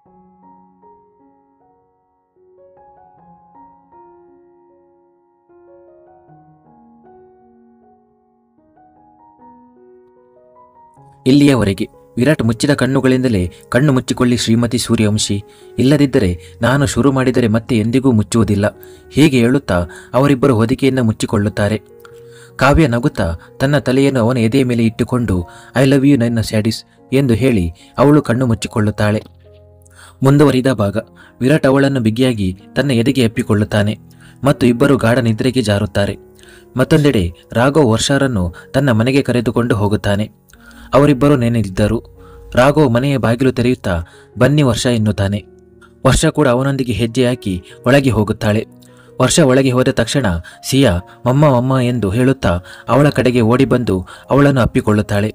ಇಲ್ಲಿಯವರೆಗೆ ವಿರಾಟ್ ಮುಚ್ಚಿದ ಕಣ್ಣುಗಳಿಂದಲೇ ಕಣ್ಣು ಮುಚ್ಚಿಕೊಳ್ಳಿ ಶ್ರೀಮತಿ ಸೂರ್ಯವಂಶಿ, ಇಲ್ಲದಿದ್ದರೆ ನಾನು ಶುರು ಮಾಡಿದರೆ ಮತ್ತೆ ಎಂದಿಗೂ ಮುಚ್ಚುವುದಿಲ್ಲ. ಹೀಗೆ ಹೇಳುತ್ತಾ ಅವರಿಬ್ಬರು ಹೊದಿಕೆಯಿಂದ ಮುಚ್ಚಿಕೊಳ್ಳುತ್ತಾರೆ. ಕಾವ್ಯ ನಗುತ್ತಾ ತನ್ನ ತಲೆಯನ್ನು ಅವನ ಎದೆಯ ಮೇಲೆ ಇಟ್ಟುಕೊಂಡು ಐ ಲವ್ ಯು ನನ್ನ ಸ್ಯಾಡಿಸ್ ಎಂದು ಹೇಳಿ ಅವಳು ಕಣ್ಣು ಮುಚ್ಚಿಕೊಳ್ಳುತ್ತಾಳೆ. ಮುಂದುವರಿದ ಭಾಗ. ವಿರಾಟ್ ಅವಳನ್ನು ಬಿಗಿಯಾಗಿ ತನ್ನ ಎದೆಗೆ ಅಪ್ಪಿಕೊಳ್ಳುತ್ತಾನೆ ಮತ್ತು ಇಬ್ಬರು ಗಾಢ ನಿದ್ರೆಗೆ ಜಾರುತ್ತಾರೆ. ಮತ್ತೊಂದೆಡೆ ರಾಘವ್ ವರ್ಷರನ್ನು ತನ್ನ ಮನೆಗೆ ಕರೆದುಕೊಂಡು ಹೋಗುತ್ತಾನೆ. ಅವರಿಬ್ಬರು ನೆನೆದಿದ್ದರು. ರಾಘವ್ ಮನೆಯ ಬಾಗಿಲು ತೆರೆಯುತ್ತಾ ಬನ್ನಿ ವರ್ಷ ಎನ್ನುತ್ತಾನೆ. ವರ್ಷ ಕೂಡ ಅವನೊಂದಿಗೆ ಹೆಜ್ಜೆ ಹಾಕಿ ಒಳಗೆ ಹೋಗುತ್ತಾಳೆ. ವರ್ಷ ಒಳಗೆ ಹೋದ ತಕ್ಷಣ ಸಿಯಾ ಮಮ್ಮ ಎಂದು ಹೇಳುತ್ತಾ ಅವಳ ಕಡೆಗೆ ಓಡಿ ಬಂದು ಅವಳನ್ನು ಅಪ್ಪಿಕೊಳ್ಳುತ್ತಾಳೆ.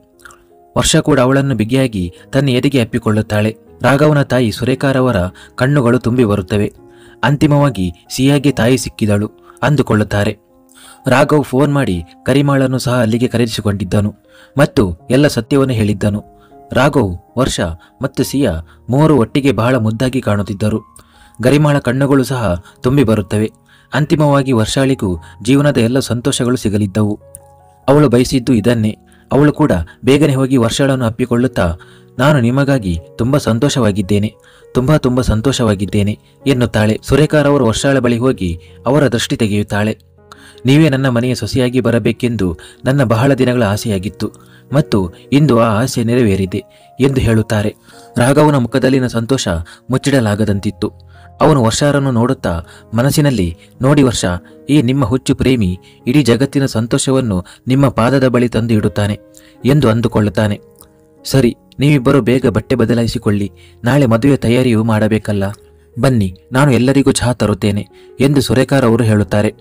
ವರ್ಷ ಕೂಡ ಅವಳನ್ನು ಬಿಗಿಯಾಗಿ ತನ್ನ ಎದೆಗೆ ಅಪ್ಪಿಕೊಳ್ಳುತ್ತಾಳೆ. ರಾಘವನ ತಾಯಿ ಸುರೇಖಾರವರ ಕಣ್ಣುಗಳು ತುಂಬಿ ಬರುತ್ತವೆ. ಅಂತಿಮವಾಗಿ ಸಿಯಾಗೆ ತಾಯಿ ಸಿಕ್ಕಿದಳು ಅಂದುಕೊಳ್ಳುತ್ತಾರೆ. ರಾಘವ್ ಫೋನ್ ಮಾಡಿ ಕರಿಮಾಳನ್ನು ಸಹ ಅಲ್ಲಿಗೆ ಕರೆಸಿಕೊಂಡಿದ್ದನು ಮತ್ತು ಎಲ್ಲ ಸತ್ಯವನ್ನು ಹೇಳಿದ್ದನು. ರಾಘವ್, ವರ್ಷ ಮತ್ತು ಸಿಯಾ ಮೂವರು ಒಟ್ಟಿಗೆ ಬಹಳ ಮುದ್ದಾಗಿ ಕಾಣುತ್ತಿದ್ದರು. ಗರಿಮಾಳ ಕಣ್ಣುಗಳು ಸಹ ತುಂಬಿ ಬರುತ್ತವೆ. ಅಂತಿಮವಾಗಿ ವರ್ಷಾಳಿಗೂ ಜೀವನದ ಎಲ್ಲ ಸಂತೋಷಗಳು ಸಿಗಲಿದ್ದವು. ಅವಳು ಬಯಸಿದ್ದು ಇದನ್ನೇ. ಅವಳು ಕೂಡ ಬೇಗನೆ ಹೋಗಿ ವರ್ಷಳನ್ನು ಅಪ್ಪಿಕೊಳ್ಳುತ್ತಾ ನಾನು ನಿಮಗಾಗಿ ತುಂಬ ಸಂತೋಷವಾಗಿದ್ದೇನೆ, ತುಂಬ ಸಂತೋಷವಾಗಿದ್ದೇನೆ ಎನ್ನುತ್ತಾಳೆ. ಸುರೇಖಾರವರು ವರ್ಷಾಳ ಬಳಿ ಹೋಗಿ ಅವರ ದೃಷ್ಟಿ ತೆಗೆಯುತ್ತಾಳೆ. ನೀವೇ ನನ್ನ ಮನೆಯ ಸೊಸೆಯಾಗಿ ಬರಬೇಕೆಂದು ನನ್ನ ಬಹಳ ದಿನಗಳ ಆಸೆಯಾಗಿತ್ತು ಮತ್ತು ಇಂದು ಆ ಆಸೆ ನೆರವೇರಿದೆ ಎಂದು ಹೇಳುತ್ತಾರೆ. ರಾಘವನ ಮುಖದಲ್ಲಿನ ಸಂತೋಷ ಮುಚ್ಚಿಡಲಾಗದಂತಿತ್ತು. ಅವನು ವರ್ಷಾರನ್ನು ನೋಡುತ್ತಾ ಮನಸ್ಸಿನಲ್ಲಿ ನೋಡಿ ವರ್ಷ, ಈ ನಿಮ್ಮ ಹುಚ್ಚು ಪ್ರೇಮಿ ಇಡೀ ಜಗತ್ತಿನ ಸಂತೋಷವನ್ನು ನಿಮ್ಮ ಪಾದದ ಬಳಿ ತಂದು ಇಡುತ್ತಾನೆ ಎಂದು ಅಂದುಕೊಳ್ಳುತ್ತಾನೆ. ಸರಿ, ನೀವಿಬ್ಬರು ಬೇಗ ಬಟ್ಟೆ ಬದಲಾಯಿಸಿಕೊಳ್ಳಿ, ನಾಳೆ ಮದುವೆ ತಯಾರಿಯೂ ಮಾಡಬೇಕಲ್ಲ. ಬನ್ನಿ, ನಾನು ಎಲ್ಲರಿಗೂ ಚಹಾ ತರುತ್ತೇನೆ ಎಂದು ಸುರೇಖಾರ್ ಅವರು ಹೇಳುತ್ತಾರೆ.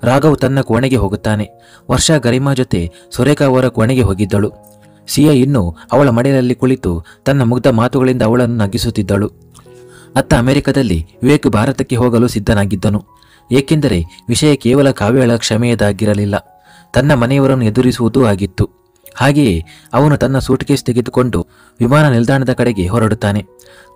ರಾಘವ್ ತನ್ನ ಕೋಣೆಗೆ ಹೋಗುತ್ತಾನೆ. ವರ್ಷ ಗರಿಮಾ ಜೊತೆ ಸುರೇಖಾ ಅವರ ಕೋಣೆಗೆ ಹೋಗಿದ್ದಳು. ಸಿಯಾ ಇನ್ನೂ ಅವಳ ಮಡಿಲಲ್ಲಿ ಕುಳಿತು ತನ್ನ ಮುಗ್ಧ ಮಾತುಗಳಿಂದ ಅವಳನ್ನು ನಗಿಸುತ್ತಿದ್ದಳು. ಅತ್ತ ಅಮೆರಿಕದಲ್ಲಿ ವಿವೇಕ್ ಭಾರತಕ್ಕೆ ಹೋಗಲು ಸಿದ್ಧನಾಗಿದ್ದನು. ಏಕೆಂದರೆ ವಿಷಯ ಕೇವಲ ಕಾವ್ಯಳ ಕ್ಷಮೆಯದಾಗಿರಲಿಲ್ಲ, ತನ್ನ ಮನೆಯವರನ್ನು ಎದುರಿಸುವುದೂ ಆಗಿತ್ತು. ಹಾಗೆಯೇ ಅವನು ತನ್ನ ಸೂಟ್ಕೇಸ್ ತೆಗೆದುಕೊಂಡು ವಿಮಾನ ನಿಲ್ದಾಣದ ಕಡೆಗೆ ಹೊರಡುತ್ತಾನೆ.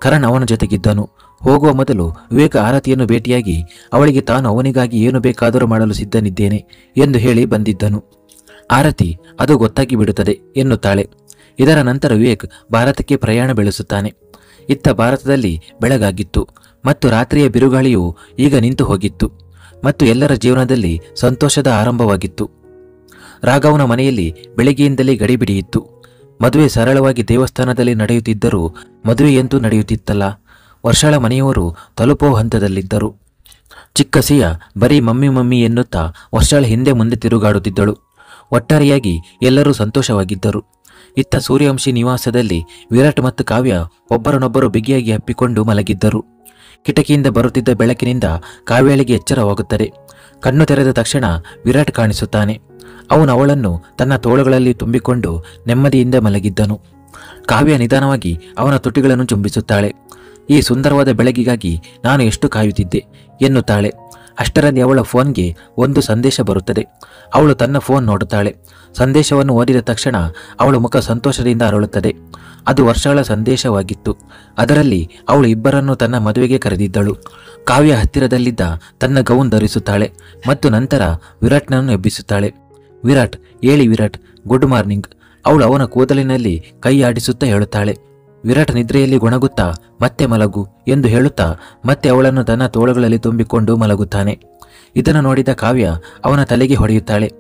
ಕರಣ್ ಅವನ ಜೊತೆಗಿದ್ದನು. ಹೋಗುವ ಮೊದಲು ವಿವೇಕ್ ಆರತಿಯನ್ನು ಭೇಟಿಯಾಗಿ ಅವಳಿಗೆ ತಾನು ಅವನಿಗಾಗಿ ಏನು ಬೇಕಾದರೂ ಮಾಡಲು ಸಿದ್ಧನಿದ್ದೇನೆ ಎಂದು ಹೇಳಿ ಬಂದಿದ್ದನು. ಆರತಿ ಅದು ಗೊತ್ತಾಗಿ ಬಿಡುತ್ತದೆ ಎನ್ನುತ್ತಾಳೆ. ಇದರ ನಂತರ ವಿವೇಕ್ ಭಾರತಕ್ಕೆ ಪ್ರಯಾಣ ಬೆಳೆಸುತ್ತಾನೆ. ಇತ್ತ ಭಾರತದಲ್ಲಿ ಬೆಳಗಾಗಿತ್ತು ಮತ್ತು ರಾತ್ರಿಯ ಬಿರುಗಾಳಿಯು ಈಗ ನಿಂತು ಹೋಗಿತ್ತು ಮತ್ತು ಎಲ್ಲರ ಜೀವನದಲ್ಲಿ ಸಂತೋಷದ ಆರಂಭವಾಗಿತ್ತು. ರಾಘವನ ಮನೆಯಲ್ಲಿ ಬೆಳಿಗ್ಗೆಯಿಂದಲೇ ಗಡಿಬಿಡಿಯಿತ್ತು. ಮದುವೆ ಸರಳವಾಗಿ ದೇವಸ್ಥಾನದಲ್ಲಿ ನಡೆಯುತ್ತಿದ್ದರೂ ಮದುವೆಯಂತೂ ನಡೆಯುತ್ತಿತ್ತಲ್ಲ. ವರ್ಷಳ ಮನೆಯವರು ತಲುಪುವ ಹಂತದಲ್ಲಿದ್ದರು. ಚಿಕ್ಕ ಸಿಯಾ ಬರೀ ಮಮ್ಮಿ ಎನ್ನುತ್ತಾ ವರ್ಷಳ ಹಿಂದೆ ಮುಂದೆ ತಿರುಗಾಡುತ್ತಿದ್ದಳು. ಒಟ್ಟಾರೆಯಾಗಿ ಎಲ್ಲರೂ ಸಂತೋಷವಾಗಿದ್ದರು. ಇತ್ತ ಸೂರ್ಯವಂಶಿ ನಿವಾಸದಲ್ಲಿ ವಿರಾಟ್ ಮತ್ತು ಕಾವ್ಯ ಒಬ್ಬರನ್ನೊಬ್ಬರು ಬಿಗಿಯಾಗಿ ಅಪ್ಪಿಕೊಂಡು ಮಲಗಿದ್ದರು. ಕಿಟಕಿಯಿಂದ ಬರುತ್ತಿದ್ದ ಬೆಳಕಿನಿಂದ ಕಾವ್ಯಳಿಗೆ ಎಚ್ಚರವಾಗುತ್ತದೆ. ಕಣ್ಣು ತೆರೆದ ತಕ್ಷಣ ವಿರಾಟ್ ಕಾಣಿಸುತ್ತಾನೆ. ಅವನು ಅವಳನ್ನು ತನ್ನ ತೋಳುಗಳಲ್ಲಿ ತುಂಬಿಕೊಂಡು ನೆಮ್ಮದಿಯಿಂದ ಮಲಗಿದ್ದನು. ಕಾವ್ಯ ನಿಧಾನವಾಗಿ ಅವನ ತುಟಿಗಳನ್ನು ಚುಂಬಿಸುತ್ತಾಳೆ. ಈ ಸುಂದರವಾದ ಬೆಳಗಿಗಾಗಿ ನಾನು ಎಷ್ಟು ಕಾಯುತ್ತಿದ್ದೆ ಎನ್ನುತ್ತಾಳೆ. ಅಷ್ಟರಲ್ಲಿ ಅವಳ ಫೋನ್ಗೆ ಒಂದು ಸಂದೇಶ ಬರುತ್ತದೆ. ಅವಳು ತನ್ನ ಫೋನ್ ನೋಡುತ್ತಾಳೆ. ಸಂದೇಶವನ್ನು ಓದಿದ ತಕ್ಷಣ ಅವಳ ಮುಖ ಸಂತೋಷದಿಂದ ಅರಳುತ್ತದೆ. ಅದು ವರ್ಷಳ ಸಂದೇಶವಾಗಿತ್ತು. ಅದರಲ್ಲಿ ಅವಳು ಇಬ್ಬರನ್ನು ತನ್ನ ಮದುವೆಗೆ ಕರೆದಿದ್ದಳು. ಕಾವ್ಯ ಹತ್ತಿರದಲ್ಲಿದ್ದ ತನ್ನ ಗೌನ್ ಧರಿಸುತ್ತಾಳೆ ಮತ್ತು ನಂತರ ವಿರಾಟ್ನನ್ನು ಎಬ್ಬಿಸುತ್ತಾಳೆ. ವಿರಾಟ್, ಹೇಳಿ ವಿರಾಟ್, ಗುಡ್ ಮಾರ್ನಿಂಗ್. ಅವಳು ಅವನ ಕೂದಲಿನಲ್ಲಿ ಕೈ ಆಡಿಸುತ್ತಾ ಹೇಳುತ್ತಾಳೆ. ವಿರಾಟ್ ನಿದ್ರೆಯಲ್ಲಿ ಗೊಣಗುತ್ತಾ ಮತ್ತೆ ಮಲಗು ಎಂದು ಹೇಳುತ್ತಾ ಮತ್ತೆ ಅವಳನ್ನು ತನ್ನ ತೋಳುಗಳಲ್ಲಿ ತುಂಬಿಕೊಂಡು ಮಲಗುತ್ತಾನೆ. ಇದನ್ನು ನೋಡಿದ ಕಾವ್ಯ ಅವನ ತಲೆಗೆ ಹೊಡೆಯುತ್ತಾಳೆ.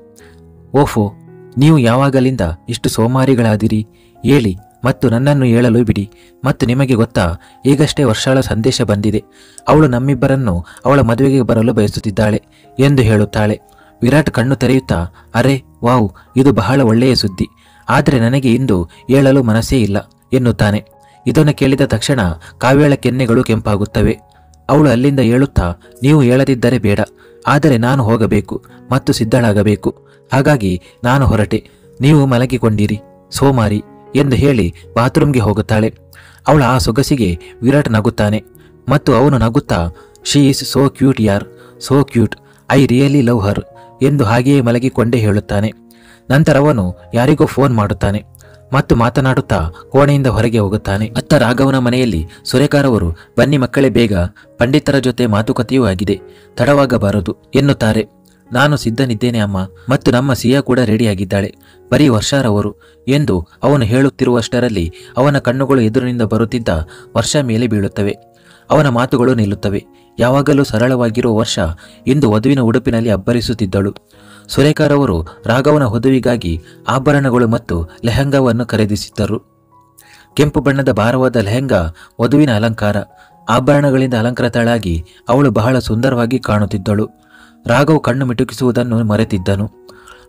ಓಫೋ, ನೀವು ಯಾವಾಗಲಿಂದ ಇಷ್ಟು ಸೋಮಾರಿಗಳಾದಿರಿ? ಹೇಳಿ ಮತ್ತು ನನ್ನನ್ನು ಹೇಳಲು ಬಿಡಿ. ಮತ್ತು ನಿಮಗೆ ಗೊತ್ತಾ, ಈಗಷ್ಟೇ ವರ್ಷಾಳ ಸಂದೇಶ ಬಂದಿದೆ. ಅವಳು ನಮ್ಮಿಬ್ಬರನ್ನು ಅವಳ ಮದುವೆಗೆ ಬರಲು ಬಯಸುತ್ತಿದ್ದಾಳೆ ಎಂದು ಹೇಳುತ್ತಾಳೆ. ವಿರಾಟ್ ಕಣ್ಣು ತೆರೆಯುತ್ತಾ, ಅರೆ ವಾವ್, ಇದು ಬಹಳ ಒಳ್ಳೆಯ ಸುದ್ದಿ, ಆದರೆ ನನಗೆ ಇಂದು ಹೇಳಲು ಮನಸ್ಸೇ ಇಲ್ಲ ಎನ್ನುತ್ತಾನೆ. ಇದನ್ನು ಕೇಳಿದ ತಕ್ಷಣ ಕಾವ್ಯಳ ಕೆನ್ನೆಗಳು ಕೆಂಪಾಗುತ್ತವೆ. ಅವಳು ಅಲ್ಲಿಂದ ಹೇಳುತ್ತಾ, ನೀವು ಹೇಳದಿದ್ದರೆ ಬೇಡ, ಆದರೆ ನಾನು ಹೋಗಬೇಕು ಮತ್ತು ಸಿದ್ಧಳಾಗಬೇಕು. ಹಾಗಾಗಿ ನಾನು ಹೊರಟೆ, ನೀವು ಮಲಗಿಕೊಂಡಿರಿ ಸೋಮಾರಿ ಎಂದು ಹೇಳಿ ಬಾತ್ರೂಮ್ಗೆ ಹೋಗುತ್ತಾಳೆ. ಅವಳ ಆ ಸೊಗಸಿಗೆ ವಿರಾಟ್ ನಗುತ್ತಾನೆ ಮತ್ತು ಅವನು ನಗುತ್ತಾ, ಶಿ ಈಸ್ ಸೋ ಕ್ಯೂಟ್ ಯಾರ್, so cute, I really love ಹರ್ ಎಂದು ಹಾಗೆಯೇ ಮಲಗಿಕೊಂಡೇ ಹೇಳುತ್ತಾನೆ. ನಂತರ ಅವನು ಯಾರಿಗೋ ಫೋನ್ ಮಾಡುತ್ತಾನೆ. ಮತ್ತು ಮಾತನಾಡುತ್ತಾ ಕೋಣೆಯಿಂದ ಹೊರಗೆ ಹೋಗುತ್ತಾನೆ. ಅತ್ತ ರಾಘವನ ಮನೆಯಲ್ಲಿ ಸುರೇಖಾರವರು ಬನ್ನಿ ಮಕ್ಕಳೇ ಬೇಗ, ಪಂಡಿತರ ಜೊತೆ ಮಾತುಕತೆಯೂ ಆಗಿದೆ, ತಡವಾಗಬಾರದು ಎನ್ನುತ್ತಾರೆ. ನಾನು ಸಿದ್ಧನಿದ್ದೇನೆ ಅಮ್ಮ, ಮತ್ತು ನಮ್ಮ ಸಿಯಾ ಕೂಡ ರೆಡಿಯಾಗಿದ್ದಾಳೆ, ಬರೀ ವರ್ಷಾರವರು ಎಂದು ಅವನು ಹೇಳುತ್ತಿರುವಷ್ಟರಲ್ಲಿ ಅವನ ಕಣ್ಣುಗಳು ಎದುರಿನಿಂದ ಬರುತ್ತಿದ್ದ ವರ್ಷ ಮೇಲೆ ಬೀಳುತ್ತವೆ. ಅವನ ಮಾತುಗಳು ನಿಲ್ಲುತ್ತವೆ. ಯಾವಾಗಲೂ ಸರಳವಾಗಿರುವ ವರ್ಷ ಇಂದು ವಧುವಿನ ಉಡುಪಿನಲ್ಲಿ ಅಬ್ಬರಿಸುತ್ತಿದ್ದಳು. ಸುರೇಖಾರವರು ರಾಘವನ ವಧುವಿಗಾಗಿ ಆಭರಣಗಳು ಮತ್ತು ಲೆಹಂಗಾವನ್ನು ಖರೀದಿಸಿದ್ದರು. ಕೆಂಪು ಬಣ್ಣದ ಭಾರವಾದ ಲೆಹಂಗಾ ವಧುವಿನ ಅಲಂಕಾರ. ಆಭರಣಗಳಿಂದ ಅಲಂಕೃತಳಾಗಿ ಅವಳು ಬಹಳ ಸುಂದರವಾಗಿ ಕಾಣುತ್ತಿದ್ದಳು. ರಾಘವ್ ಕಣ್ಣು ಮಿಟುಕಿಸುವುದನ್ನು ಮರೆತಿದ್ದನು.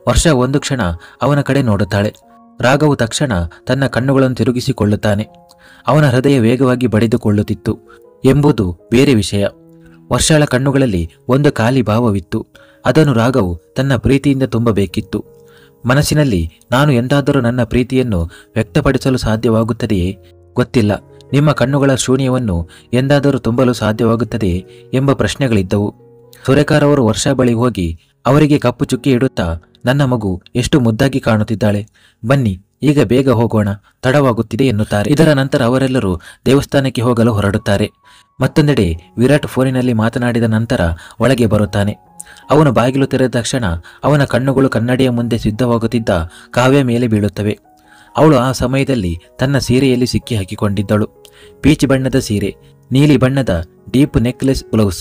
ವರ್ಷ ಒಂದು ಕ್ಷಣ ಅವನ ಕಡೆ ನೋಡುತ್ತಾಳೆ. ರಾಘವ್ ತಕ್ಷಣ ತನ್ನ ಕಣ್ಣುಗಳನ್ನು ತಿರುಗಿಸಿಕೊಳ್ಳುತ್ತಾನೆ. ಅವನ ಹೃದಯ ವೇಗವಾಗಿ ಬಡಿದುಕೊಳ್ಳುತ್ತಿತ್ತು ಎಂಬುದು ಬೇರೆ ವಿಷಯ. ವರ್ಷಳ ಕಣ್ಣುಗಳಲ್ಲಿ ಒಂದು ಖಾಲಿ ಭಾವವಿತ್ತು. ಅದನ್ನು ರಾಘವ್ ತನ್ನ ಪ್ರೀತಿಯಿಂದ ತುಂಬಬೇಕಿತ್ತು. ಮನಸ್ಸಿನಲ್ಲಿ ನಾನು ಎಂದಾದರೂ ನನ್ನ ಪ್ರೀತಿಯನ್ನು ವ್ಯಕ್ತಪಡಿಸಲು ಸಾಧ್ಯವಾಗುತ್ತದೆಯೇ ಗೊತ್ತಿಲ್ಲ, ನಿಮ್ಮ ಕಣ್ಣುಗಳ ಶೂನ್ಯವನ್ನು ಎಂದಾದರೂ ತುಂಬಲು ಸಾಧ್ಯವಾಗುತ್ತದೆಯೇ ಎಂಬ ಪ್ರಶ್ನೆಗಳಿದ್ದವು. ಸುರೇಖಾರವರು ವರ್ಷ ಬಳಿ ಹೋಗಿ ಅವರಿಗೆ ಕಪ್ಪು ಚುಕ್ಕಿ ಇಡುತ್ತಾ, ನನ್ನ ಮಗು ಎಷ್ಟು ಮುದ್ದಾಗಿ ಕಾಣುತ್ತಿದ್ದಾಳೆ, ಬನ್ನಿ ಈಗ ಬೇಗ ಹೋಗೋಣ, ತಡವಾಗುತ್ತಿದೆ ಎನ್ನುತ್ತಾರೆ. ಇದರ ನಂತರ ಅವರೆಲ್ಲರೂ ದೇವಸ್ಥಾನಕ್ಕೆ ಹೋಗಲು ಹೊರಡುತ್ತಾರೆ. ಮತ್ತೊಂದೆಡೆ ವಿರಾಟ್ ಫೋನಿನಲ್ಲಿ ಮಾತನಾಡಿದ ನಂತರ ಒಳಗೆ ಬರುತ್ತಾನೆ. ಅವನು ಬಾಗಿಲು ತೆರೆದ ತಕ್ಷಣ ಅವನ ಕಣ್ಣುಗಳು ಕನ್ನಡಿಯ ಮುಂದೆ ಸಿದ್ಧವಾಗುತ್ತಿದ್ದ ಕಾವ್ಯ ಮೇಲೆ ಬೀಳುತ್ತವೆ. ಅವಳು ಆ ಸಮಯದಲ್ಲಿ ತನ್ನ ಸೀರೆಯಲ್ಲಿ ಸಿಕ್ಕಿ ಹಾಕಿಕೊಂಡಿದ್ದಳು. ಪೀಚ್ ಬಣ್ಣದ ಸೀರೆ, ನೀಲಿ ಬಣ್ಣದ ಡೀಪ್ ನೆಕ್ಲೆಸ್ ಬ್ಲೌಸ್,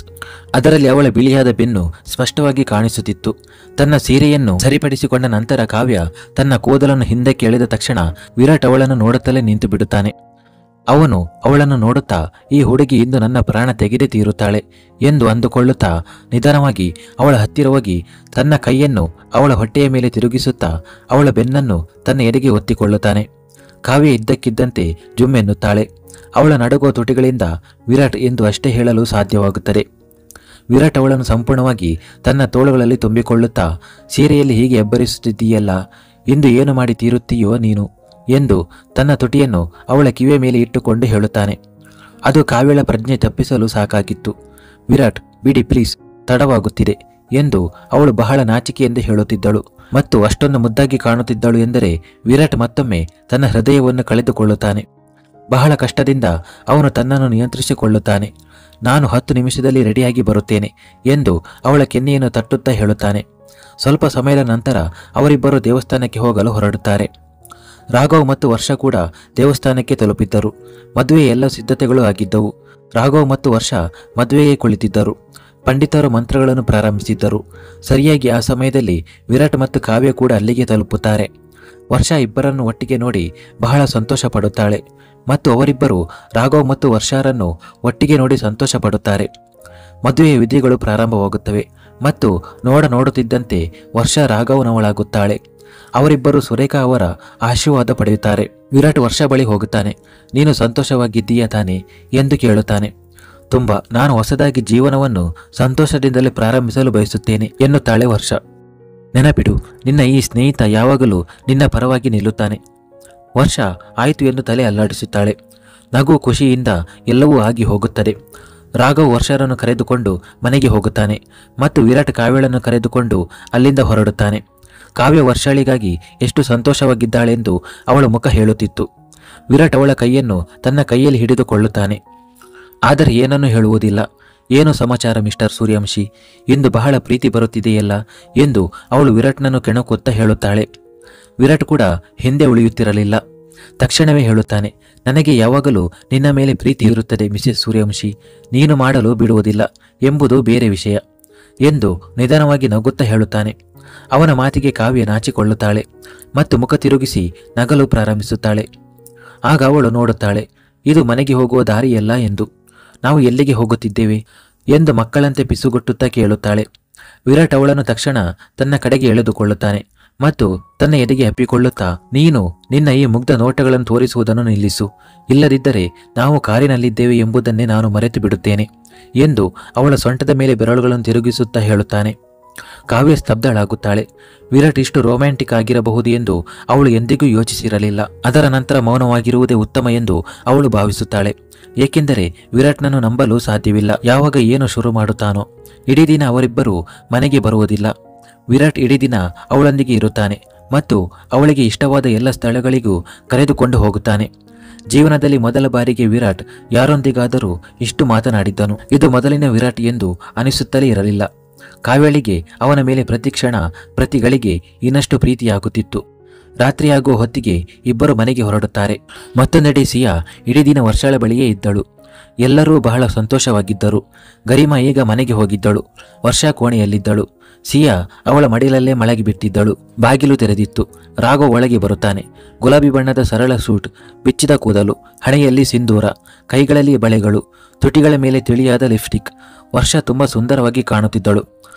ಅದರಲ್ಲಿ ಅವಳ ಬಿಳಿಯಾದ ಬೆನ್ನು ಸ್ಪಷ್ಟವಾಗಿ ಕಾಣಿಸುತ್ತಿತ್ತು. ತನ್ನ ಸೀರೆಯನ್ನು ಸರಿಪಡಿಸಿಕೊಂಡ ನಂತರ ಕಾವ್ಯ ತನ್ನ ಕೂದಲನ್ನು ಹಿಂದಕ್ಕೆ ಎಳೆದ ತಕ್ಷಣ ವಿರಾಟ್ ಅವಳನ್ನು ನೋಡುತ್ತಲೇ ನಿಂತು ಬಿಡುತ್ತಾನೆ. ಅವನು ಅವಳನ್ನು ನೋಡುತ್ತಾ, ಈ ಹುಡುಗಿ ಇಂದು ನನ್ನ ಪ್ರಾಣ ತೆಗೆದೇ ತೀರುತ್ತಾಳೆ ಎಂದು ಅಂದುಕೊಳ್ಳುತ್ತಾ ನಿಧಾನವಾಗಿ ಅವಳ ಹತ್ತಿರ ಹೋಗಿ ತನ್ನ ಕೈಯನ್ನು ಅವಳ ಹೊಟ್ಟೆಯ ಮೇಲೆ ತಿರುಗಿಸುತ್ತಾ ಅವಳ ಬೆನ್ನನ್ನು ತನ್ನ ಎದೆಗೆ ಒತ್ತಿಕೊಳ್ಳುತ್ತಾನೆ. ಕಾವ್ಯ ಇದ್ದಕ್ಕಿದ್ದಂತೆ ಜುಮ್ಮೆನ್ನುತ್ತಾಳೆ. ಅವಳ ನಡುಗುವ ತುಟಿಗಳಿಂದ ವಿರಾಟ್ ಎಂದು ಅಷ್ಟೇ ಹೇಳಲು ಸಾಧ್ಯವಾಗುತ್ತದೆ. ವಿರಾಟ್ ಅವಳನ್ನು ಸಂಪೂರ್ಣವಾಗಿ ತನ್ನ ತೋಳುಗಳಲ್ಲಿ ತುಂಬಿಕೊಳ್ಳುತ್ತಾ, ಸೀರೆಯಲ್ಲಿ ಹೀಗೆ ಎಬ್ಬರಿಸುತ್ತಿದ್ದೀಯಲ್ಲ, ಇಂದು ಏನು ಮಾಡಿ ತೀರುತ್ತೀಯೋ ನೀನು ಎಂದು ತನ್ನ ತುಟಿಯನ್ನು ಅವಳ ಕಿವಿಯ ಮೇಲೆ ಇಟ್ಟುಕೊಂಡು ಹೇಳುತ್ತಾನೆ. ಅದು ಕಾವ್ಯಳ ಪ್ರಜ್ಞೆ ತಪ್ಪಿಸಲು ಸಾಕಾಗಿತ್ತು. ವಿರಾಟ್, ಬಿಡಿ ಪ್ಲೀಸ್, ತಡವಾಗುತ್ತಿದೆ ಎಂದು ಅವಳು ಬಹಳ ನಾಚಿಕೆಯಿಂದ ಹೇಳುತ್ತಿದ್ದಳು. ಮತ್ತು ಅಷ್ಟೊಂದು ಮುದ್ದಾಗಿ ಕಾಣುತ್ತಿದ್ದಳು ಎಂದರೆ ವಿರಾಟ್ ಮತ್ತೊಮ್ಮೆ ತನ್ನ ಹೃದಯವನ್ನು ಕಳೆದುಕೊಳ್ಳುತ್ತಾನೆ. ಬಹಳ ಕಷ್ಟದಿಂದ ಅವನು ತನ್ನನ್ನು ನಿಯಂತ್ರಿಸಿಕೊಳ್ಳುತ್ತಾನೆ. ನಾನು 10 ನಿಮಿಷದಲ್ಲಿ ರೆಡಿಯಾಗಿ ಬರುತ್ತೇನೆ ಎಂದು ಅವಳ ಕೆನ್ನೆಯನ್ನು ತಟ್ಟುತ್ತಾ ಹೇಳುತ್ತಾನೆ. ಸ್ವಲ್ಪ ಸಮಯದ ನಂತರ ಅವರಿಬ್ಬರು ದೇವಸ್ಥಾನಕ್ಕೆ ಹೋಗಲು ಹೊರಡುತ್ತಾರೆ. ರಾಘವ್ ಮತ್ತು ವರ್ಷ ಕೂಡ ದೇವಸ್ಥಾನಕ್ಕೆ ತಲುಪಿದ್ದರು. ಮದುವೆಯ ಎಲ್ಲ ಸಿದ್ಧತೆಗಳು ಆಗಿದ್ದವು. ರಾಘವ್ ಮತ್ತು ವರ್ಷ ಮದುವೆಗೆ ಕುಳಿತಿದ್ದರು. ಪಂಡಿತರು ಮಂತ್ರಗಳನ್ನು ಪ್ರಾರಂಭಿಸಿದ್ದರು. ಸರಿಯಾಗಿ ಆ ಸಮಯದಲ್ಲಿ ವಿರಾಟ್ ಮತ್ತು ಕಾವ್ಯ ಕೂಡ ಅಲ್ಲಿಗೆ ತಲುಪುತ್ತಾರೆ. ವರ್ಷ ಇಬ್ಬರನ್ನು ಒಟ್ಟಿಗೆ ನೋಡಿ ಬಹಳ ಸಂತೋಷ ಪಡುತ್ತಾಳೆ ಮತ್ತು ಅವರಿಬ್ಬರು ರಾಘವ್ ಮತ್ತು ವರ್ಷರನ್ನು ಒಟ್ಟಿಗೆ ನೋಡಿ ಸಂತೋಷ ಪಡುತ್ತಾರೆ. ಮದುವೆಯ ವಿಧಿಗಳು ಪ್ರಾರಂಭವಾಗುತ್ತವೆ ಮತ್ತು ನೋಡುತ್ತಿದ್ದಂತೆ ವರ್ಷ ರಾಘವ್ನವಳಾಗುತ್ತಾಳೆ. ಅವರಿಬ್ಬರು ಸುರೇಖಾ ಅವರ ಆಶೀರ್ವಾದ ಪಡೆಯುತ್ತಾರೆ. ವಿರಾಟ್ ವರ್ಷ ಬಳಿ ಹೋಗುತ್ತಾನೆ. ನೀನು ಸಂತೋಷವಾಗಿದ್ದೀಯಾ ತಾನೆ ಎಂದು ಕೇಳುತ್ತಾನೆ. ತುಂಬ, ನಾನು ಹೊಸದಾಗಿ ಜೀವನವನ್ನು ಸಂತೋಷದಿಂದಲೇ ಪ್ರಾರಂಭಿಸಲು ಬಯಸುತ್ತೇನೆ ಎನ್ನುತ್ತಾಳೆ ವರ್ಷ. ನೆನಪಿಡು, ನಿನ್ನ ಈ ಸ್ನೇಹಿತ ಯಾವಾಗಲೂ ನಿನ್ನ ಪರವಾಗಿ ನಿಲ್ಲುತ್ತಾನೆ. ವರ್ಷ ಆಯಿತು ಎಂದು ತಲೆ ಅಲ್ಲಾಡಿಸುತ್ತಾಳೆ. ನಗು ಖುಷಿಯಿಂದ ಎಲ್ಲವೂ ಆಗಿ ಹೋಗುತ್ತದೆ. ರಾಘವ್ ವರ್ಷರನ್ನು ಕರೆದುಕೊಂಡು ಮನೆಗೆ ಹೋಗುತ್ತಾನೆ ಮತ್ತು ವಿರಾಟ್ ಕಾವ್ಯಳನ್ನು ಕರೆದುಕೊಂಡು ಅಲ್ಲಿಂದ ಹೊರಡುತ್ತಾನೆ. ಕಾವ್ಯ ವರ್ಷಳಿಗಾಗಿ ಎಷ್ಟು ಸಂತೋಷವಾಗಿದ್ದಾಳೆಂದು ಅವಳ ಮುಖ ಹೇಳುತ್ತಿತ್ತು. ವಿರಾಟ್ ಅವಳ ಕೈಯನ್ನು ತನ್ನ ಕೈಯಲ್ಲಿ ಹಿಡಿದುಕೊಳ್ಳುತ್ತಾನೆ. ಆದರೆ ಏನನ್ನೂ ಹೇಳುವುದಿಲ್ಲ. ಏನು ಸಮಾಚಾರ ಮಿಸ್ಟರ್ ಸೂರ್ಯವಂಶಿ, ಇಂದು ಬಹಳ ಪ್ರೀತಿ ಬರುತ್ತಿದೆಯಲ್ಲ ಎಂದು ಅವಳು ವಿರಾಟ್ನನ್ನು ಕೆಣಕುತ್ತಾ ಹೇಳುತ್ತಾಳೆ. ವಿರಾಟ್ ಕೂಡ ಹಿಂದೆ ಉಳಿಯುತ್ತಿರಲಿಲ್ಲ. ತಕ್ಷಣವೇ ಹೇಳುತ್ತಾನೆ, ನನಗೆ ಯಾವಾಗಲೂ ನಿನ್ನ ಮೇಲೆ ಪ್ರೀತಿ ಇರುತ್ತದೆ ಮಿಸೆಸ್ ಸೂರ್ಯವಂಶಿ, ನೀನು ಮಾಡಲು ಬಿಡುವುದಿಲ್ಲ ಎಂಬುದು ಬೇರೆ ವಿಷಯ ಎಂದು ನಿಧಾನವಾಗಿ ನಗುತ್ತಾ ಹೇಳುತ್ತಾನೆ. ಅವನ ಮಾತಿಗೆ ಕಾವ್ಯ ನಾಚಿಕೊಳ್ಳುತ್ತಾಳೆ ಮತ್ತು ಮುಖ ತಿರುಗಿಸಿ ನಗಲು ಪ್ರಾರಂಭಿಸುತ್ತಾಳೆ. ಆಗ ಅವಳು ನೋಡುತ್ತಾಳೆ, ಇದು ಮನೆಗೆ ಹೋಗುವ ದಾರಿಯಲ್ಲ ಎಂದು. ನಾವು ಎಲ್ಲಿಗೆ ಹೋಗುತ್ತಿದ್ದೇವೆ ಎಂದು ಮಕ್ಕಳಂತೆ ಪಿಸುಗುಟ್ಟುತ್ತಾ ಕೇಳುತ್ತಾಳೆ. ವಿರಾಟ್ ಅವಳನ್ನು ತಕ್ಷಣ ತನ್ನ ಕಡೆಗೆ ಎಳೆದುಕೊಳ್ಳುತ್ತಾನೆ ಮತ್ತು ತನ್ನ ಎದೆಗೆ ಅಪ್ಪಿಕೊಳ್ಳುತ್ತಾ, ನೀನು ನಿನ್ನ ಈ ಮುಗ್ಧ ನೋಟಗಳನ್ನು ತೋರಿಸುವುದನ್ನು ನಿಲ್ಲಿಸು, ಇಲ್ಲದಿದ್ದರೆ ನಾವು ಕಾರಿನಲ್ಲಿದ್ದೇವೆ ಎಂಬುದನ್ನೇ ನಾನು ಮರೆತು ಬಿಡುತ್ತೇನೆ ಎಂದು ಅವಳ ಸೊಂಟದ ಮೇಲೆ ಬೆರಳುಗಳನ್ನು ತಿರುಗಿಸುತ್ತಾ ಹೇಳುತ್ತಾನೆ. ಕಾವ್ಯ ಸ್ತಬ್ಧಳಾಗುತ್ತಾಳೆ. ವಿರಾಟ್ ಇಷ್ಟು ರೊಮ್ಯಾಂಟಿಕ್ ಆಗಿರಬಹುದು ಎಂದು ಅವಳು ಎಂದಿಗೂ ಯೋಚಿಸಿರಲಿಲ್ಲ. ಅದರ ನಂತರ ಮೌನವಾಗಿರುವುದೇ ಉತ್ತಮ ಎಂದು ಅವಳು ಭಾವಿಸುತ್ತಾಳೆ. ಏಕೆಂದರೆ ವಿರಾಟ್ನನ್ನು ನಂಬಲು ಸಾಧ್ಯವಿಲ್ಲ. ಯಾವಾಗ ಏನು ಶುರು ಮಾಡುತ್ತಾನೋ. ಇಡೀ ದಿನ ಅವರಿಬ್ಬರು ಮನೆಗೆ ಬರುವುದಿಲ್ಲ. ವಿರಾಟ್ ಇಡೀ ದಿನ ಅವಳೊಂದಿಗೆ ಇರುತ್ತಾನೆ ಮತ್ತು ಅವಳಿಗೆ ಇಷ್ಟವಾದ ಎಲ್ಲ ಸ್ಥಳಗಳಿಗೂ ಕರೆದುಕೊಂಡು ಹೋಗುತ್ತಾನೆ. ಜೀವನದಲ್ಲಿ ಮೊದಲ ಬಾರಿಗೆ ವಿರಾಟ್ ಯಾರೊಂದಿಗಾದರೂ ಇಷ್ಟು ಮಾತನಾಡಿದ್ದನು. ಇದು ಮೊದಲಿನ ವಿರಾಟ್ ಎಂದು ಅನಿಸುತ್ತಲೇ ಇರಲಿಲ್ಲ. ಕಾವ್ಯಳಿಗೆ ಅವನ ಮೇಲೆ ಪ್ರತಿಕ್ಷಣ ಪ್ರತಿಗಳಿಗೆ ಇನ್ನಷ್ಟು ಪ್ರೀತಿಯಾಗುತ್ತಿತ್ತು. ರಾತ್ರಿಯಾಗುವ ಹೊತ್ತಿಗೆ ಇಬ್ಬರು ಮನೆಗೆ ಹೊರಡುತ್ತಾರೆ. ಮತ್ತೊಂದೆಡೆ ಸಿಯಾ ಇಡೀ ದಿನ ವರ್ಷಳ ಬಳಿಯೇ ಇದ್ದಳು. ಎಲ್ಲರೂ ಬಹಳ ಸಂತೋಷವಾಗಿದ್ದರು. ಗರಿಮಾ ಈಗ ಮನೆಗೆ ಹೋಗಿದ್ದಳು. ವರ್ಷಾ ಕೋಣೆಯಲ್ಲಿದ್ದಳು. ಸಿಯಾ ಅವಳ ಮಡಿಲಲ್ಲೇ ಮಲಗಿಬಿಟ್ಟಿದ್ದಳು. ಬಾಗಿಲು ತೆರೆದಿತ್ತು. ರಾಘವ್ ಒಳಗೆ ಬರುತ್ತಾನೆ. ಗುಲಾಬಿ ಬಣ್ಣದ ಸರಳ ಸೂಟ್, ಬಿಚ್ಚಿದ ಕೂದಲು, ಹಣೆಯಲ್ಲಿ ಸಿಂಧೂರ, ಕೈಗಳಲ್ಲಿ ಬಳೆಗಳು, ತುಟಿಗಳ ಮೇಲೆ ತಿಳಿಯಾದ ಲಿಪ್ಸ್ಟಿಕ್. ವರ್ಷ ತುಂಬ ಸುಂದರವಾಗಿ ಕಾಣುತ್ತಿದ್ದಳು.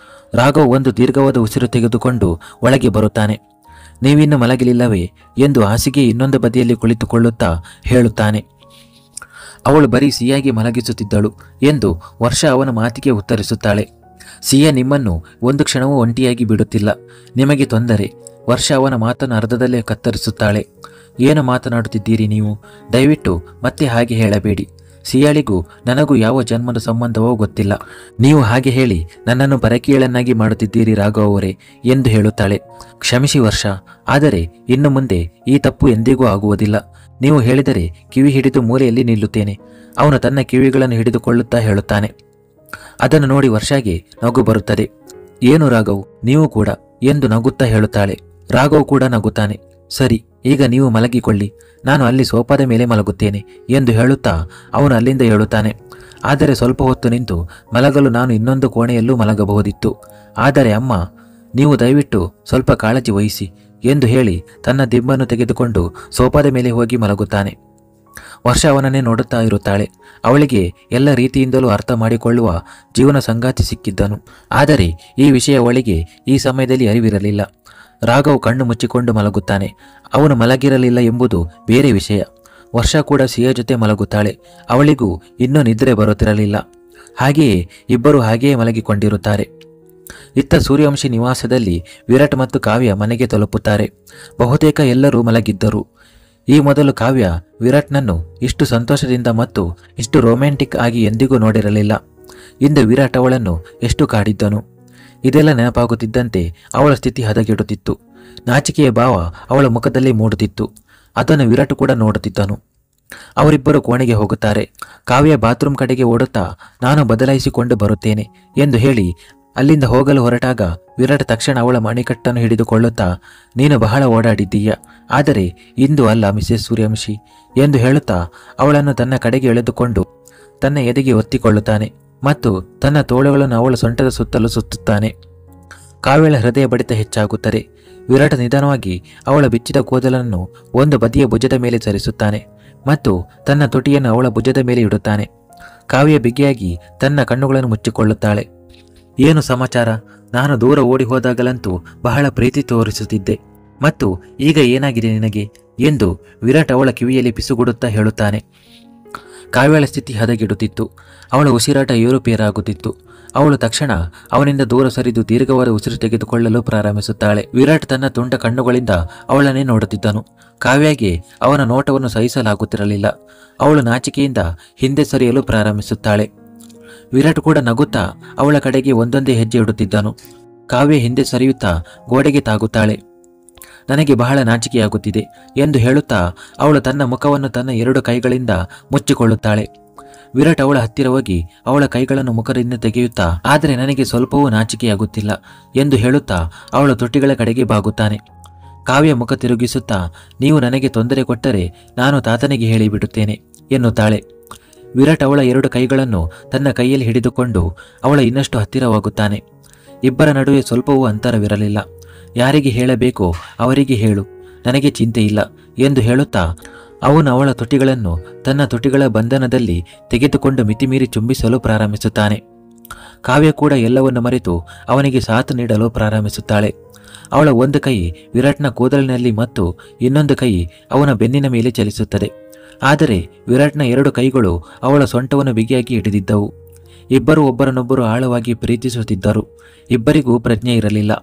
ರಾಘವ್ ಒಂದು ದೀರ್ಘವಾದ ಉಸಿರು ತೆಗೆದುಕೊಂಡು ಒಳಗೆ ಬರುತ್ತಾನೆ. ನೀವಿನ್ನು ಮಲಗಲಿಲ್ಲವೇ ಎಂದು ಹಾಸಿಗೆ ಇನ್ನೊಂದು ಬದಿಯಲ್ಲಿ ಕುಳಿತುಕೊಳ್ಳುತ್ತಾ ಹೇಳುತ್ತಾನೆ. ಅವಳು ಬರೀ ಸಿಯಾಗಿ ಮಲಗಿಸುತ್ತಿದ್ದಳು ಎಂದು ವರ್ಷ ಅವನ ಮಾತಿಗೆ ಉತ್ತರಿಸುತ್ತಾಳೆ. ಸಿಯಾ ನಿಮ್ಮನ್ನು ಒಂದು ಕ್ಷಣವೂ ಒಂಟಿಯಾಗಿ ಬಿಡುತ್ತಿಲ್ಲ. ನಿಮಗೆ ತೊಂದರೆ. ವರ್ಷ ಅವನ ಮಾತನ್ನು ಅರ್ಧದಲ್ಲೇ ಕತ್ತರಿಸುತ್ತಾಳೆ. ಏನು ಮಾತನಾಡುತ್ತಿದ್ದೀರಿ ನೀವು? ದಯವಿಟ್ಟು ಮತ್ತೆ ಹಾಗೆ ಹೇಳಬೇಡಿ. ಸಿಯಾಳಿಗೂ ನನಗೂ ಯಾವ ಜನ್ಮದ ಸಂಬಂಧವೋ ಗೊತ್ತಿಲ್ಲ. ನೀವು ಹಾಗೆ ಹೇಳಿ ನನ್ನನ್ನು ಪರಕೀಯಳನ್ನಾಗಿ ಮಾಡುತ್ತಿದ್ದೀರಿ ರಾಘವ್ ಅವರೇ ಎಂದು ಹೇಳುತ್ತಾಳೆ. ಕ್ಷಮಿಸಿ ವರ್ಷ, ಆದರೆ ಇನ್ನು ಮುಂದೆ ಈ ತಪ್ಪು ಎಂದಿಗೂ ಆಗುವುದಿಲ್ಲ. ನೀವು ಹೇಳಿದರೆ ಕಿವಿ ಹಿಡಿದು ಮೂಲೆಯಲ್ಲಿ ನಿಲ್ಲುತ್ತೇನೆ. ಅವನು ತನ್ನ ಕಿವಿಗಳನ್ನು ಹಿಡಿದುಕೊಳ್ಳುತ್ತಾ ಹೇಳುತ್ತಾನೆ. ಅದನ್ನು ನೋಡಿ ವರ್ಷಾಗೆ ನಗು ಬರುತ್ತದೆ. ಏನು ರಾಘವ್, ನೀವು ಕೂಡ ಎಂದು ನಗುತ್ತಾ ಹೇಳುತ್ತಾಳೆ. ರಾಘವ್ ಕೂಡ ನಗುತ್ತಾನೆ. ಸರಿ, ಈಗ ನೀವು ಮಲಗಿಕೊಳ್ಳಿ, ನಾನು ಅಲ್ಲಿ ಸೋಫಾದ ಮೇಲೆ ಮಲಗುತ್ತೇನೆ ಎಂದು ಹೇಳುತ್ತಾ ಅವನು ಅಲ್ಲಿಂದ ಹೇಳುತ್ತಾನೆ. ಆದರೆ ಸ್ವಲ್ಪ ಹೊತ್ತು ನಿಂತು ಮಲಗಲು ನಾನು ಇನ್ನೊಂದು ಕೋಣೆಯಲ್ಲೂ ಮಲಗಬಹುದಿತ್ತು. ಆದರೆ ಅಮ್ಮ, ನೀವು ದಯವಿಟ್ಟು ಸ್ವಲ್ಪ ಕಾಳಜಿ ವಹಿಸಿ ಎಂದು ಹೇಳಿ ತನ್ನ ದಿಂಬನ್ನು ತೆಗೆದುಕೊಂಡು ಸೋಫಾದ ಮೇಲೆ ಹೋಗಿ ಮಲಗುತ್ತಾನೆ. ವರ್ಷ ಅವನನ್ನೇ ನೋಡುತ್ತಾ ಇರುತ್ತಾಳೆ. ಅವಳಿಗೆ ಎಲ್ಲ ರೀತಿಯಿಂದಲೂ ಅರ್ಥ ಮಾಡಿಕೊಳ್ಳುವ ಜೀವನ ಸಂಗಾತಿ ಸಿಕ್ಕಿದ್ದನು. ಆದರೆ ಈ ವಿಷಯ ಅವಳಿಗೆ ಈ ಸಮಯದಲ್ಲಿ ಅರಿವಿರಲಿಲ್ಲ. ರಾಘವ್ ಕಣ್ಣು ಮುಚ್ಚಿಕೊಂಡು ಮಲಗುತ್ತಾನೆ. ಅವನು ಮಲಗಿರಲಿಲ್ಲ ಎಂಬುದು ಬೇರೆ ವಿಷಯ. ವರ್ಷ ಕೂಡ ಸಿಯಾ ಜೊತೆ ಮಲಗುತ್ತಾಳೆ. ಅವಳಿಗೂ ಇನ್ನೂ ನಿದ್ರೆ ಬರುತ್ತಿರಲಿಲ್ಲ. ಹಾಗೆಯೇ ಇಬ್ಬರು ಹಾಗೆಯೇ ಮಲಗಿಕೊಂಡಿರುತ್ತಾರೆ. ಇತ್ತ ಸೂರ್ಯವಂಶಿ ನಿವಾಸದಲ್ಲಿ ವಿರಾಟ್ ಮತ್ತು ಕಾವ್ಯ ಮನೆಗೆ ತಲುಪುತ್ತಾರೆ. ಬಹುತೇಕ ಎಲ್ಲರೂ ಮಲಗಿದ್ದರು. ಈ ಮೊದಲು ಕಾವ್ಯ ವಿರಾಟ್ನನ್ನು ಇಷ್ಟು ಸಂತೋಷದಿಂದ ಮತ್ತು ಇಷ್ಟು ರೊಮ್ಯಾಂಟಿಕ್ ಆಗಿ ಎಂದಿಗೂ ನೋಡಿರಲಿಲ್ಲ. ಇಂದು ವಿರಾಟ್ ಅವಳನ್ನು ಎಷ್ಟು ಕಾಡಿದ್ದನು. ಇದೆಲ್ಲ ನೆನಪಾಗುತ್ತಿದ್ದಂತೆ ಅವಳ ಸ್ಥಿತಿ ಹದಗೆಡುತ್ತಿತ್ತು. ನಾಚಿಕೆಯ ಭಾವ ಅವಳ ಮುಖದಲ್ಲಿ ಮೂಡುತ್ತಿತ್ತು. ಅದನ್ನು ವಿರಾಟ್ ಕೂಡ ನೋಡುತ್ತಿದ್ದನು. ಅವರಿಬ್ಬರು ಕೋಣೆಗೆ ಹೋಗುತ್ತಾರೆ. ಕಾವ್ಯ ಬಾತ್ರೂಮ್ ಕಡೆಗೆ ಓಡುತ್ತಾ ನಾನು ಬದಲಾಯಿಸಿಕೊಂಡು ಬರುತ್ತೇನೆ ಎಂದು ಹೇಳಿ ಅಲ್ಲಿಂದ ಹೋಗಲು ಹೊರಟಾಗ ವಿರಾಟ್ ತಕ್ಷಣ ಅವಳ ಮಣಿಕಟ್ಟನ್ನು ಹಿಡಿದುಕೊಳ್ಳುತ್ತಾ ನೀನು ಬಹಳ ಓಡಾಡಿದ್ದೀಯ, ಆದರೆ ಇಂದು ಅಲ್ಲ ಮಿಸೆಸ್ ಸೂರ್ಯವಂಶಿ ಎಂದು ಹೇಳುತ್ತಾ ಅವಳನ್ನು ತನ್ನ ಕಡೆಗೆ ಎಳೆದುಕೊಂಡು ತನ್ನ ಎದೆಗೆ ಒತ್ತಿಕೊಳ್ಳುತ್ತಾನೆ ಮತ್ತು ತನ್ನ ತೋಳುಗಳನ್ನು ಅವಳ ಸೊಂಟದ ಸುತ್ತಲೂ ಸುತ್ತುತ್ತಾನೆ. ಕಾವ್ಯಳ ಹೃದಯ ಬಡಿತ ಹೆಚ್ಚಾಗುತ್ತದೆ. ವಿರಾಟ್ ನಿಧಾನವಾಗಿ ಅವಳ ಬಿಚ್ಚಿದ ಕೂದಲನ್ನು ಒಂದು ಬದಿಯ ಭುಜದ ಮೇಲೆ ಸರಿಸುತ್ತಾನೆ ಮತ್ತು ತನ್ನ ತುಟಿಯನ್ನು ಅವಳ ಭುಜದ ಮೇಲೆ ಇಡುತ್ತಾನೆ. ಕಾವ್ಯ ಬಿಗಿಯಾಗಿ ತನ್ನ ಕಣ್ಣುಗಳನ್ನು ಮುಚ್ಚಿಕೊಳ್ಳುತ್ತಾಳೆ. ಏನು ಸಮಾಚಾರ? ನಾನು ದೂರ ಓಡಿ ಹೋದಾಗಲಂತೂ ಬಹಳ ಪ್ರೀತಿ ತೋರಿಸುತ್ತಿದ್ದೆ, ಮತ್ತು ಈಗ ಏನಾಗಿದೆ ನಿನಗೆ ಎಂದು ವಿರಾಟ್ ಅವಳ ಕಿವಿಯಲ್ಲಿ ಪಿಸುಗುಡುತ್ತಾ ಹೇಳುತ್ತಾನೆ. ಕಾವ್ಯಳ ಸ್ಥಿತಿ ಹದಗೆಡುತ್ತಿತ್ತು. ಅವಳ ಉಸಿರಾಟ ಏರುಪೇರಾಗುತ್ತಿತ್ತು. ಅವಳು ತಕ್ಷಣ ಅವನಿಂದ ದೂರ ಸರಿದು ದೀರ್ಘವಾದ ಉಸಿರು ತೆಗೆದುಕೊಳ್ಳಲು ಪ್ರಾರಂಭಿಸುತ್ತಾಳೆ. ವಿರಾಟ್ ತನ್ನ ತುಂಟ ಕಣ್ಣುಗಳಿಂದ ಅವಳನ್ನೇ ನೋಡುತ್ತಿದ್ದನು. ಕಾವ್ಯಗೆ ಅವನ ನೋಟವನ್ನು ಸಹಿಸಲಾಗುತ್ತಿರಲಿಲ್ಲ. ಅವಳು ನಾಚಿಕೆಯಿಂದ ಹಿಂದೆ ಸರಿಯಲು ಪ್ರಾರಂಭಿಸುತ್ತಾಳೆ. ವಿರಾಟ್ ಕೂಡ ನಗುತ್ತಾ ಅವಳ ಕಡೆಗೆ ಒಂದೊಂದೇ ಹೆಜ್ಜೆ ಇಡುತ್ತಿದ್ದನು. ಕಾವ್ಯ ಹಿಂದೆ ಸರಿಯುತ್ತಾ ಗೋಡೆಗೆ ತಾಗುತ್ತಾಳೆ. ನನಗೆ ಬಹಳ ನಾಚಿಕೆಯಾಗುತ್ತಿದೆ ಎಂದು ಹೇಳುತ್ತಾ ಅವಳು ತನ್ನ ಮುಖವನ್ನು ತನ್ನ ಎರಡು ಕೈಗಳಿಂದ ಮುಚ್ಚಿಕೊಳ್ಳುತ್ತಾಳೆ. ವಿರಾಟ್ ಅವಳ ಹತ್ತಿರ ಹೋಗಿ ಅವಳ ಕೈಗಳನ್ನು ಮುಖದಿಂದ ತೆಗೆಯುತ್ತಾ ಆದರೆ ನನಗೆ ಸ್ವಲ್ಪವೂ ನಾಚಿಕೆಯಾಗುತ್ತಿಲ್ಲ ಎಂದು ಹೇಳುತ್ತಾ ಅವಳ ತುಟಿಗಳ ಕಡೆಗೆ ಬಾಗುತ್ತಾನೆ. ಕಾವ್ಯ ಮುಖ ತಿರುಗಿಸುತ್ತಾ ನೀವು ನನಗೆ ತೊಂದರೆ ಕೊಟ್ಟರೆ ನಾನು ತಾತನಿಗೆ ಹೇಳಿಬಿಡುತ್ತೇನೆ ಎನ್ನುತ್ತಾಳೆ. ವಿರಾಟ್ ಅವಳ ಎರಡು ಕೈಗಳನ್ನು ತನ್ನ ಕೈಯಲ್ಲಿ ಹಿಡಿದುಕೊಂಡು ಅವಳ ಇನ್ನಷ್ಟು ಹತ್ತಿರವಾಗುತ್ತಾನೆ. ಇಬ್ಬರ ನಡುವೆ ಸ್ವಲ್ಪವೂ ಅಂತರವಿರಲಿಲ್ಲ. ಯಾರಿಗೆ ಹೇಳಬೇಕೋ ಅವರಿಗೆ ಹೇಳು, ನನಗೆ ಚಿಂತೆ ಇಲ್ಲ ಎಂದು ಹೇಳುತ್ತಾ ಅವನು ಅವಳ ತುಟಿಗಳನ್ನು ತನ್ನ ತುಟಿಗಳ ಬಂಧನದಲ್ಲಿ ತೆಗೆದುಕೊಂಡು ಮಿತಿಮೀರಿ ಚುಂಬಿಸಲು ಪ್ರಾರಂಭಿಸುತ್ತಾನೆ. ಕಾವ್ಯ ಕೂಡ ಎಲ್ಲವನ್ನು ಮರೆತು ಅವನಿಗೆ ಸಾಥ್ ನೀಡಲು ಪ್ರಾರಂಭಿಸುತ್ತಾಳೆ. ಅವಳ ಒಂದು ಕೈ ವಿರಾಟ್ನ ಕೂದಲಿನಲ್ಲಿ ಮತ್ತು ಇನ್ನೊಂದು ಕೈ ಅವನ ಬೆನ್ನಿನ ಮೇಲೆ ಚಲಿಸುತ್ತದೆ. ಆದರೆ ವಿರಾಟ್ನ ಎರಡು ಕೈಗಳು ಅವಳ ಸೊಂಟವನ್ನು ಬಿಗಿಯಾಗಿ ಹಿಡಿದಿದ್ದವು. ಇಬ್ಬರು ಒಬ್ಬರನ್ನೊಬ್ಬರು ಆಳವಾಗಿ ಪ್ರೀತಿಸುತ್ತಿದ್ದರು. ಇಬ್ಬರಿಗೂ ಪ್ರಜ್ಞೆ ಇರಲಿಲ್ಲ.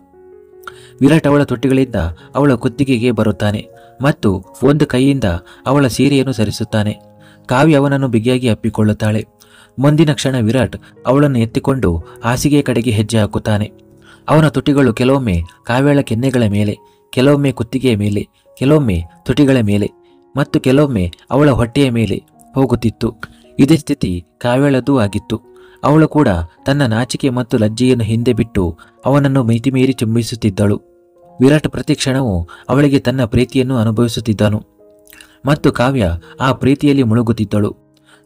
ವಿರಾಟ್ ಅವಳ ತುಟಿಗಳಿಂದ ಅವಳ ಕುತ್ತಿಗೆಗೆ ಬರುತ್ತಾನೆ ಮತ್ತು ಒಂದು ಕೈಯಿಂದ ಅವಳ ಸೀರೆಯನ್ನು ಸರಿಸುತ್ತಾನೆ. ಕಾವ್ಯ ಅವನನ್ನು ಬಿಗಿಯಾಗಿ ಅಪ್ಪಿಕೊಳ್ಳುತ್ತಾಳೆ. ಮುಂದಿನ ಕ್ಷಣ ವಿರಾಟ್ ಅವಳನ್ನು ಎತ್ತಿಕೊಂಡು ಹಾಸಿಗೆಯ ಕಡೆಗೆ ಹೆಜ್ಜೆ ಹಾಕುತ್ತಾನೆ. ಅವನ ತುಟಿಗಳು ಕೆಲವೊಮ್ಮೆ ಕಾವ್ಯಳ ಕೆನ್ನೆಗಳ ಮೇಲೆ, ಕೆಲವೊಮ್ಮೆ ಕುತ್ತಿಗೆಯ ಮೇಲೆ, ಕೆಲವೊಮ್ಮೆ ತುಟಿಗಳ ಮೇಲೆ ಮತ್ತು ಕೆಲವೊಮ್ಮೆ ಅವಳ ಹೊಟ್ಟೆಯ ಮೇಲೆ ಹೋಗುತ್ತಿತ್ತು. ಇದೇ ಸ್ಥಿತಿ ಕಾವ್ಯಳದೂ ಆಗಿತ್ತು. ಅವಳು ಕೂಡ ತನ್ನ ನಾಚಿಕೆ ಮತ್ತು ಲಜ್ಜೆಯನ್ನು ಹಿಂದೆ ಬಿಟ್ಟು ಅವನನ್ನು ಮಿತಿಮೀರಿ ಚುಂಬಿಸುತ್ತಿದ್ದಳು. ವಿರಾಟ್ ಪ್ರತಿ ಕ್ಷಣವೂ ಅವಳಿಗೆ ತನ್ನ ಪ್ರೀತಿಯನ್ನು ಅನುಭವಿಸುತ್ತಿದ್ದನು ಮತ್ತು ಕಾವ್ಯ ಆ ಪ್ರೀತಿಯಲ್ಲಿ ಮುಳುಗುತ್ತಿದ್ದಳು.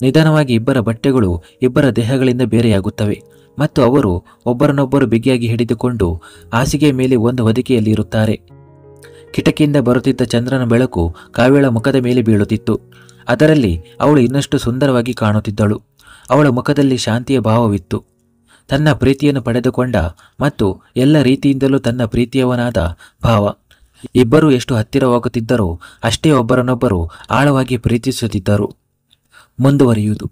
ನಿಧಾನವಾಗಿ ಇಬ್ಬರ ಬಟ್ಟೆಗಳು ಇಬ್ಬರ ದೇಹಗಳಿಂದ ಬೇರೆಯಾಗುತ್ತವೆ ಮತ್ತು ಅವರು ಒಬ್ಬರನ್ನೊಬ್ಬರು ಬಿಗಿಯಾಗಿ ಹಿಡಿದುಕೊಂಡು ಹಾಸಿಗೆಯ ಮೇಲೆ ಒಂದು ಹೊದಿಕೆಯಲ್ಲಿ ಇರುತ್ತಾರೆ. ಕಿಟಕಿಯಿಂದ ಬರುತ್ತಿದ್ದ ಚಂದ್ರನ ಬೆಳಕು ಕಾವ್ಯಳ ಮುಖದ ಮೇಲೆ ಬೀಳುತ್ತಿತ್ತು. ಅದರಲ್ಲಿ ಅವಳು ಇನ್ನಷ್ಟು ಸುಂದರವಾಗಿ ಕಾಣುತ್ತಿದ್ದಳು. ಅವಳ ಮುಖದಲ್ಲಿ ಶಾಂತಿಯ ಭಾವವಿತ್ತು. ತನ್ನ ಪ್ರೀತಿಯನ್ನು ಪಡೆದುಕೊಂಡ ಮತ್ತು ಎಲ್ಲ ರೀತಿಯಿಂದಲೂ ತನ್ನ ಪ್ರೀತಿಯವನಾದ ಭಾವ. ಇಬ್ಬರೂ ಎಷ್ಟು ಹತ್ತಿರವಾಗುತ್ತಿದ್ದರೋ ಅಷ್ಟೇ ಒಬ್ಬರನ್ನೊಬ್ಬರು ಆಳವಾಗಿ ಪ್ರೀತಿಸುತ್ತಿದ್ದರು. ಮುಂದುವರಿಯುವುದು.